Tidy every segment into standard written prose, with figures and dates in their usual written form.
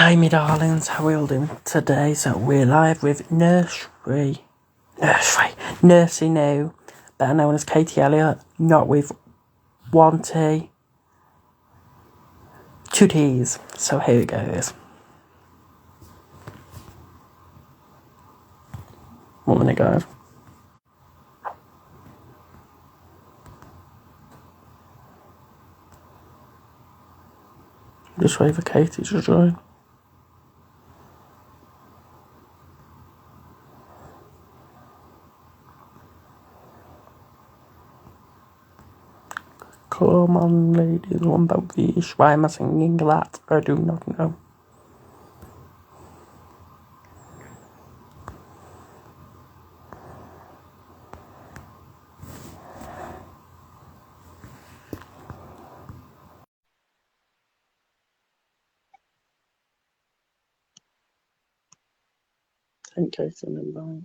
Hi me darlings, how are you all doing today? So we're live with nurseynoo, better known as Katie Elliott, not with one T, two T's. So here we go, guys. 1 minute, guys. Just wait for Katie to join. Come on, ladies, one about this. Why am I singing that? I do not know. Thank Katie and invite.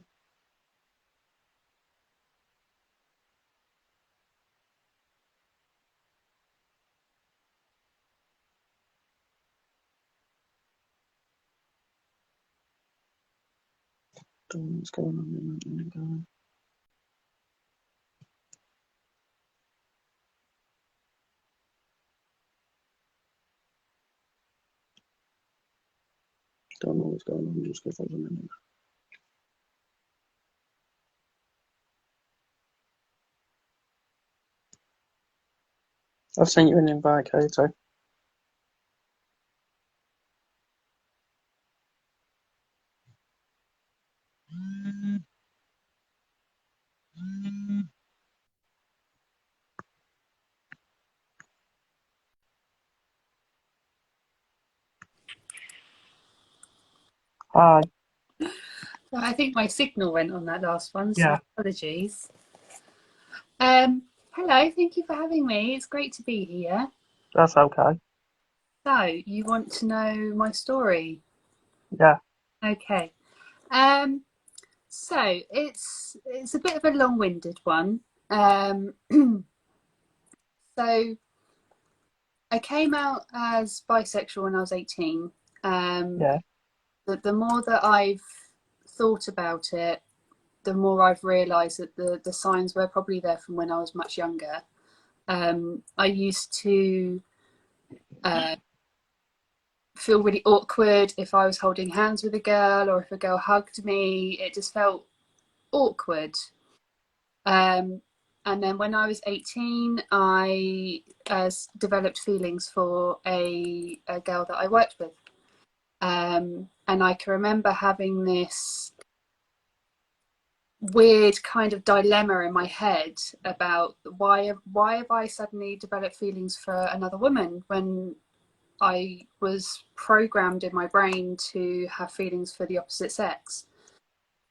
Don't know what's going on in that minute, guys. Don't know what's going on, just give us a minute. I've sent you an invite, Katie. Hi. Well, I think my signal went on that last one, so Yeah. apologies. Hello, thank you for having me. It's great to be here. That's okay. So, you want to know my story? Yeah. Okay. So it's a bit of a long-winded one. So I came out as bisexual when I was 18. Yeah. The more that I've thought about it, the more I've realised that the signs were probably there from when I was much younger. I used to feel really awkward if I was holding hands with a girl or if a girl hugged me. It just felt awkward. And then when I was 18, I developed feelings for a girl that I worked with. And I can remember having this weird kind of dilemma in my head about why have I suddenly developed feelings for another woman when I was programmed in my brain to have feelings for the opposite sex.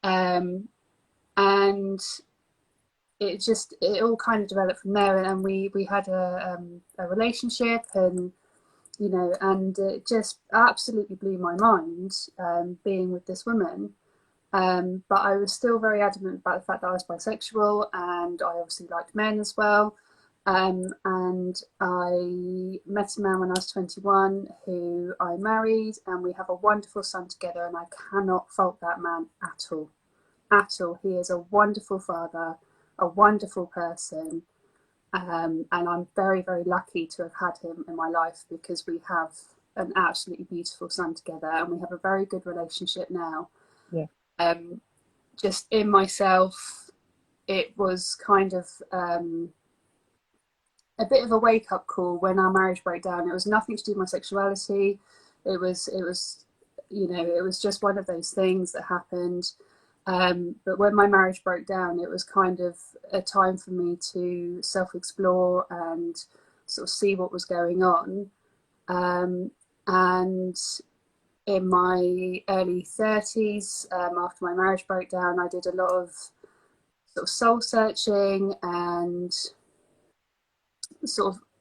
And it all kind of developed from there, and we had a relationship, and and it just absolutely blew my mind, being with this woman. But I was still very adamant about the fact that I was bisexual, and I obviously liked men as well. And I met a man when I was 21 who I married, and we have a wonderful son together, and I cannot fault that man at all. At all. He is a wonderful father, a wonderful person, and I'm very, very lucky to have had him in my life because we have an absolutely beautiful son together, and we have a very good relationship now. Yeah. Just in myself, it was kind of a bit of a wake up call when our marriage broke down. It was nothing to do with my sexuality. It was just one of those things that happened. But when my marriage broke down, it was kind of a time for me to self explore and sort of see what was going on. And in my early 30s, after my marriage broke down, I did a lot of sort of soul searching, and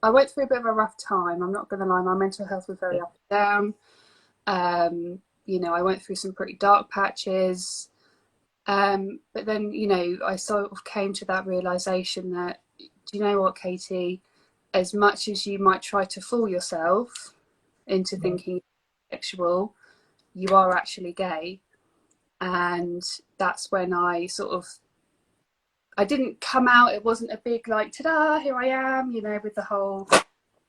I went through a bit of a rough time. I'm not going to lie, my mental health was very up and down. I went through some pretty dark patches. But then, I sort of came to that realization that, do you know what, Katie? As much as you might try to fool yourself into thinking sexual, you are actually gay. And that's when I didn't come out. It wasn't a big like, ta-da, here I am, you know, with the whole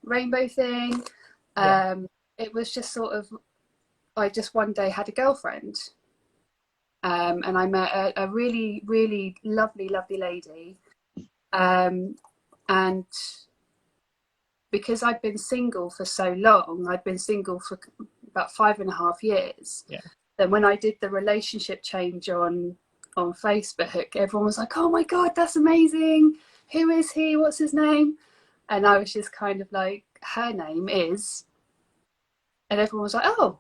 rainbow thing. It was just sort of, I just one day had a girlfriend. And I met a really, really lovely, lovely lady. And because I'd been single for so long, I'd been single for about 5.5 years. Yeah. Then when I did the relationship change on Facebook, everyone was like, "Oh my God, that's amazing! Who is he? What's his name?" And I was just kind of like, "Her name is," and everyone was like, "Oh,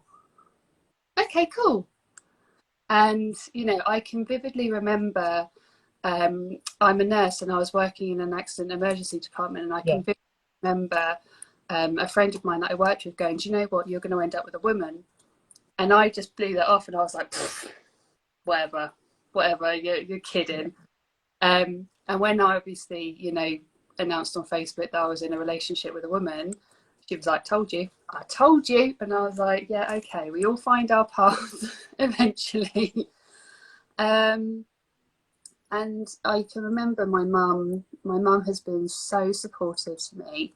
okay, cool." And you know, I can vividly remember. I'm a nurse, and I was working in an accident emergency department, and I can vividly remember a friend of mine that I worked with going, "Do you know what? You're going to end up with a woman." And I just blew that off, and I was like, whatever, you're kidding. And when I obviously, you know, announced on Facebook that I was in a relationship with a woman, she was like, "Told you, I told you." And I was like, yeah, okay, we all find our path eventually. And I can remember my mum has been so supportive to me.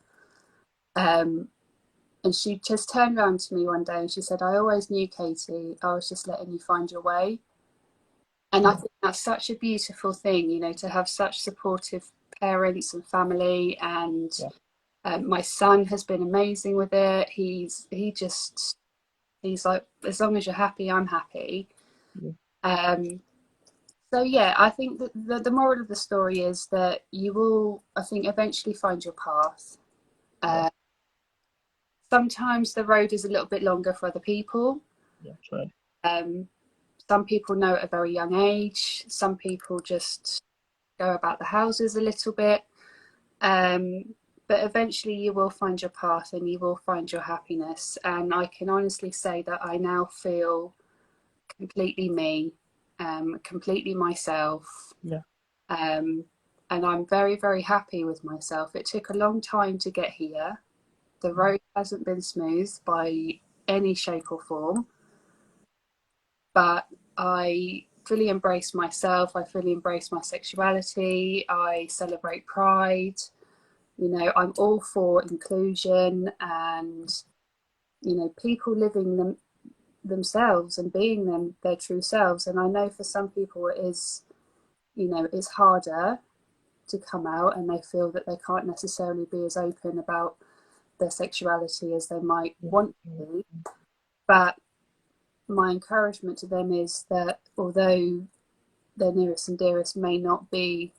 And she just turned around to me one day and she said, "I always knew, Katie, I was just letting you find your way." And I think that's such a beautiful thing, you know, to have such supportive parents and family. And my son has been amazing with it. He's like, as long as you're happy, I'm happy. So yeah, I think that the moral of the story is that you will, I think, eventually find your path. Sometimes the road is a little bit longer for other people. Yeah, true. Some people know at a very young age. Some people just go about the houses a little bit. But eventually you will find your path and you will find your happiness. And I can honestly say that I now feel completely me, completely myself. Yeah. And I'm very, very happy with myself. It took a long time to get here. The road hasn't been smooth by any shape or form, but I fully embrace myself. I fully embrace my sexuality. I celebrate pride. You know, I'm all for inclusion and, you know, people living themselves and being their true selves. And I know for some people it is, you know, it's harder to come out, and they feel that they can't necessarily be as open about their sexuality as they might want to be. But my encouragement to them is that although their nearest and dearest may not be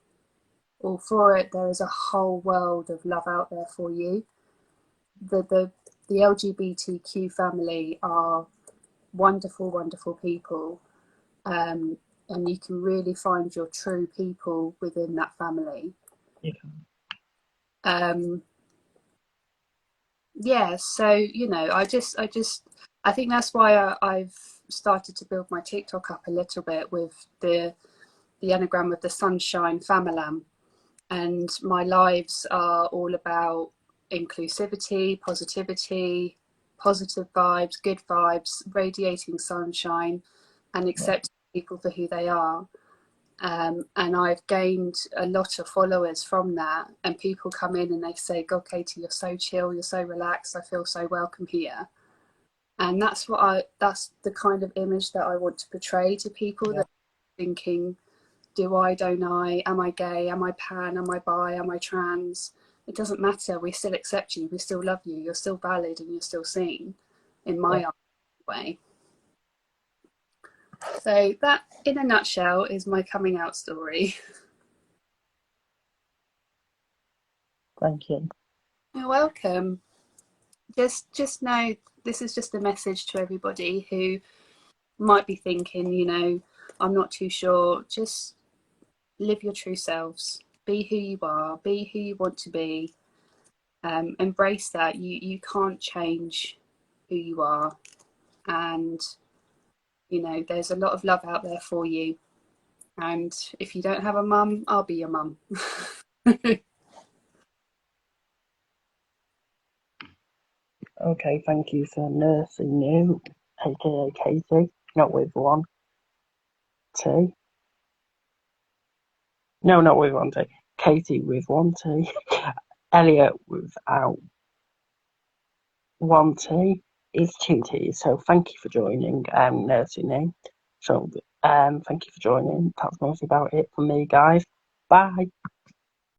all for it, there is a whole world of love out there for you. The LGBTQ family are wonderful, wonderful people, and you can really find your true people within that family. So you know, I think that's why I've started to build my TikTok up a little bit with the anagram of the sunshine famalam, and my lives are all about inclusivity, positivity, positive vibes, good vibes, radiating sunshine, and accepting people for who they are. And I've gained a lot of followers from that, and people come in and they say, "God, Katie, you're so chill, you're so relaxed, I feel so welcome here." And that's the kind of image that I want to portray to people, that are thinking, do I, don't I, am I gay, am I pan, am I bi, am I trans? It doesn't matter, we still accept you, we still love you, you're still valid and you're still seen, in my way. So that, in a nutshell, is my coming out story. Thank you. You're welcome. Just know this is just a message to everybody who might be thinking, you know, I'm not too sure. Just live your true selves. Be who you are. Be who you want to be. Embrace that. You can't change who you are. And, you know, there's a lot of love out there for you. And if you don't have a mum, I'll be your mum. Okay, thank you for nurseynoo. aka Katie, not with one T. No, not with one T. Katie with one T. Elliott without one T is two T's. So thank you for joining, nurseynoo. So thank you for joining. That's mostly about it for me, guys. Bye.